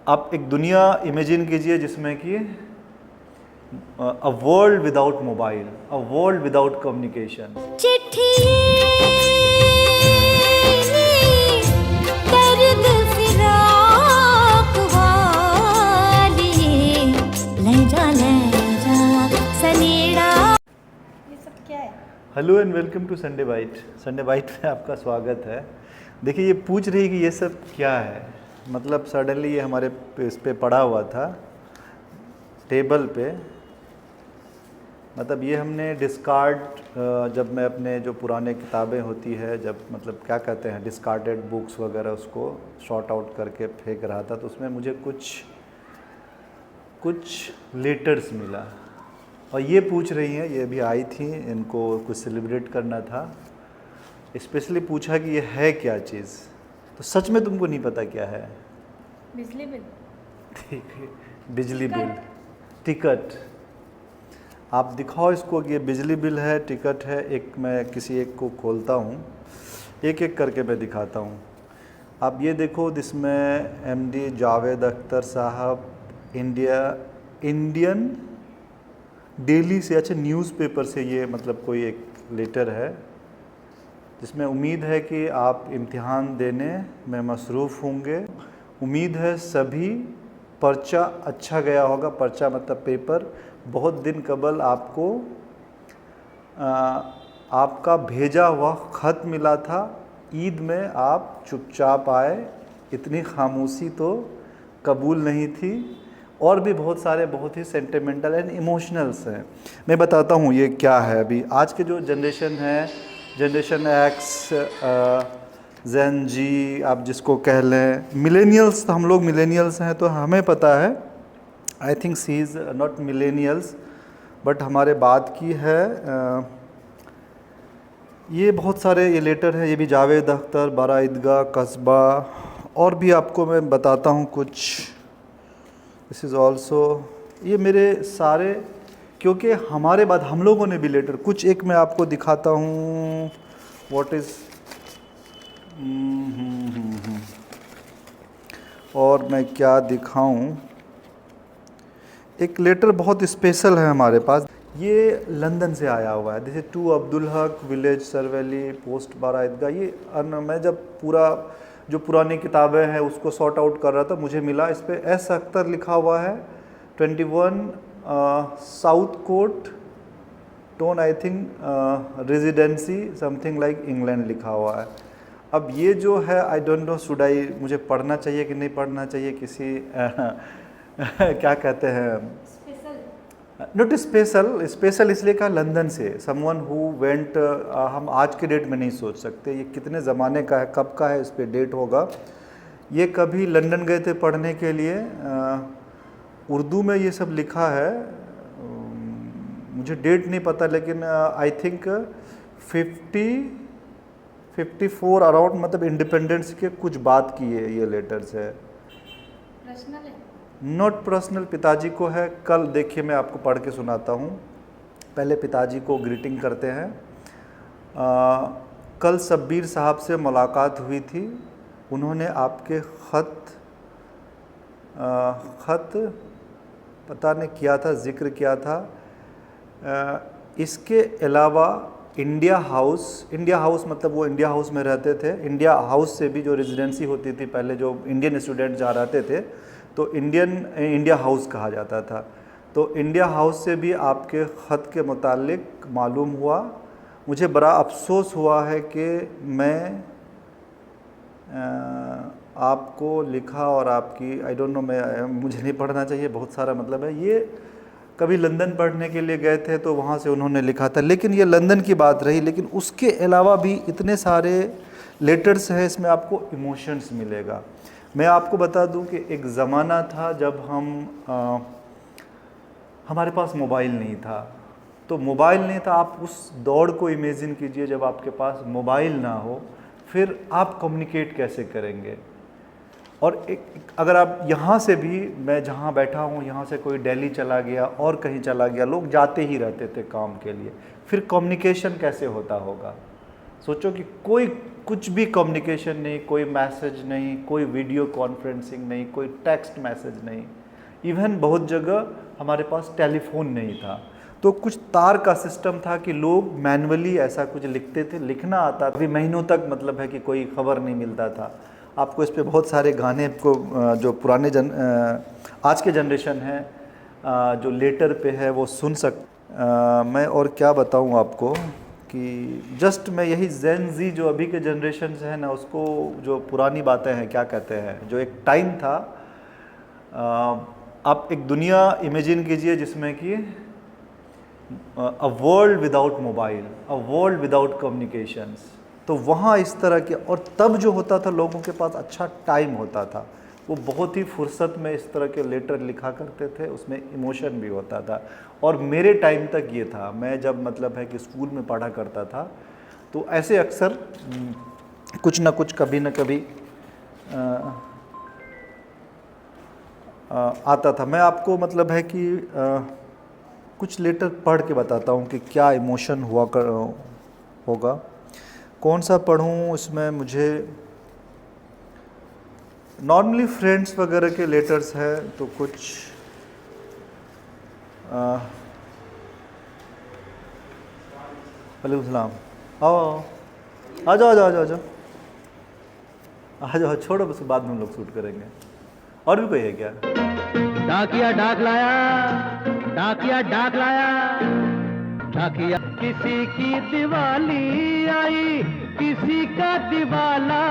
आप एक दुनिया इमेजिन कीजिए जिसमें कि a world without mobile, a world without communication. चिट्ठी दर्द फिराक वाली ले जा सनेड़ा। ये सब क्या है? Hello and welcome to Sunday bite. Sunday bite में आपका स्वागत है। देखिए, ये पूछ रही कि ये सब क्या है। मतलब सडनली ये हमारे इस पे पड़ा हुआ था टेबल पे। मतलब ये हमने डिस्कार्ड, जब मैं अपने जो पुराने किताबें होती है, जब मतलब क्या कहते हैं डिस्कार्डेड बुक्स वगैरह, उसको शॉर्ट आउट करके फेंक रहा था, तो उसमें मुझे कुछ लेटर्स मिला। और ये पूछ रही हैं, ये भी आई थी, इनको कुछ सेलिब्रेट करना था, स्पेशली पूछा कि ये है क्या चीज़। तो सच में तुमको नहीं पता क्या है? बिजली बिल। ठीक है, बिजली बिल, टिकट। आप दिखाओ इसको कि ये बिजली बिल है, टिकट है। एक मैं किसी एक को खोलता हूँ, एक एक करके मैं दिखाता हूँ। आप ये देखो, जिसमें एमडी जावेद अख्तर साहब इंडियन डेली से, अच्छा न्यूज़पेपर से, ये मतलब कोई एक लेटर है जिसमें उम्मीद है कि आप इम्तिहान देने में मसरूफ़ होंगे। उम्मीद है सभी पर्चा अच्छा गया होगा। पर्चा मतलब पेपर। बहुत दिन कबल आपको आपका भेजा हुआ ख़त मिला था। ईद में आप चुपचाप आए, इतनी खामोशी तो कबूल नहीं थी। और भी बहुत सारे बहुत ही सेंटिमेंटल एंड इमोशनल्स हैं। मैं बताता हूँ ये क्या है। अभी आज के जो जनरेशन है, जनरेशन एक्स, जेन जी, आप जिसको कह लें, मिलेनियल्स, हम लोग मिलेनियल्स हैं तो हमें पता है। I think she is not millennials, but हमारे बाद की है। ये बहुत सारे ये लेटर हैं, ये भी जावेद अख्तर, बारा ईदगाह, कस्बा, और भी आपको मैं बताता हूँ कुछ। दिस इज़ ऑल्सो, ये मेरे सारे, क्योंकि हमारे बाद हम लोगों ने भी लेटर कुछ, एक मैं आपको दिखाता हूँ। व्हाट इज़ और मैं क्या दिखाऊं। एक लेटर बहुत स्पेशल है हमारे पास। ये लंदन से आया हुआ है। This is to Abdul Haq, village सरवैली, post बारा ईदगाह। ये मैं जब पूरा जो पुरानी किताबें हैं उसको सॉर्ट आउट कर रहा था, मुझे मिला। इस पर एस अख्तर लिखा हुआ है, 21 south court tone, I think residency something like England लिखा हुआ है। अब ये जो है, I don't know should I, मुझे पढ़ना चाहिए कि नहीं पढ़ना चाहिए। किसी क्या कहते हैं, नॉट स्पेशल, स्पेशल इसलिए कहा लंदन से, समवन हु वेंट। हम आज के डेट में नहीं सोच सकते ये कितने ज़माने का है, कब का है, इस पर डेट होगा। ये कभी लंदन गए थे पढ़ने के लिए। उर्दू में ये सब लिखा है, मुझे डेट नहीं पता, लेकिन आई थिंक 54 अराउंड, मतलब इंडिपेंडेंस के कुछ बात की है ये लेटर्स है। पर्सनल है? नॉट पर्सनल, पिताजी को है। कल देखिए मैं आपको पढ़ के सुनाता हूँ। पहले पिताजी को ग्रीटिंग करते हैं। कल शब्बीर साहब से मुलाकात हुई थी। उन्होंने आपके ख़त पता नहीं किया था, जिक्र किया था। इसके अलावा इंडिया हाउस मतलब वो इंडिया हाउस में रहते थे। इंडिया हाउस से भी जो रेजिडेंसी होती थी पहले, जो इंडियन स्टूडेंट जहाँ रहते थे, तो इंडिया हाउस कहा जाता था। तो इंडिया हाउस से भी आपके ख़त के मुतालिक मालूम हुआ। मुझे बड़ा अफसोस हुआ है कि मैं आपको लिखा और आपकी, आई डोंट नो, मुझे नहीं पढ़ना चाहिए, बहुत सारा मतलब है। ये कभी लंदन पढ़ने के लिए गए थे तो वहाँ से उन्होंने लिखा था, लेकिन ये लंदन की बात रही। लेकिन उसके अलावा भी इतने सारे लेटर्स हैं, इसमें आपको इमोशंस मिलेगा। मैं आपको बता दूं कि एक ज़माना था जब हमारे पास मोबाइल नहीं था। तो मोबाइल नहीं था, आप उस दौर को इमेजिन कीजिए जब आपके पास मोबाइल ना हो, फिर आप कम्युनिकेट कैसे करेंगे। और अगर आप यहाँ से भी, मैं जहाँ बैठा हूँ यहाँ से कोई दिल्ली चला गया और कहीं चला गया, लोग जाते ही रहते थे काम के लिए, फिर कम्युनिकेशन कैसे होता होगा। सोचो कि कोई कुछ भी कम्युनिकेशन नहीं, कोई मैसेज नहीं, कोई वीडियो कॉन्फ्रेंसिंग नहीं, कोई टेक्स्ट मैसेज नहीं, इवन बहुत जगह हमारे पास टेलीफोन नहीं था। तो कुछ तार का सिस्टम था कि लोग मैनुअली ऐसा कुछ लिखते थे, लिखना आता था। अभी महीनों तक मतलब है कि कोई खबर नहीं मिलता था। आपको इस पे बहुत सारे गाने को जो पुराने आज के जनरेशन है जो लेटर पे है वो सुन मैं और क्या बताऊं आपको कि जस्ट मैं यही जेन जी जो अभी के जनरेशन से है ना, उसको जो पुरानी बातें हैं क्या कहते हैं, जो एक टाइम था, आप एक दुनिया इमेजिन कीजिए जिसमें कि a world without mobile, a world without communications. तो वहाँ इस तरह के, और तब जो होता था लोगों के पास अच्छा टाइम होता था, वो बहुत ही फुर्सत में इस तरह के लेटर लिखा करते थे, उसमें इमोशन भी होता था। और मेरे टाइम तक ये था, मैं जब मतलब है कि स्कूल में पढ़ा करता था तो ऐसे अक्सर कुछ ना कुछ कभी ना कभी आता था। मैं आपको मतलब है कि कुछ लेटर पढ़ के बताता हूँ कि क्या इमोशन होगा। कौन सा पढ़ूँ इसमें? मुझे नॉर्मली फ्रेंड्स वगैरह के लेटर्स है तो कुछ वालेकुम सलाम, आओ आ जाओ आ जाओ आ जाओ आ जाओ, छोड़ो बस बाद में हम लोग शूट करेंगे। और भी कोई है क्या? डाकिया डाक लाया, डाकिया डाक लाया, डाकिया किसी की दिवाली आई, किसी का दिवाला।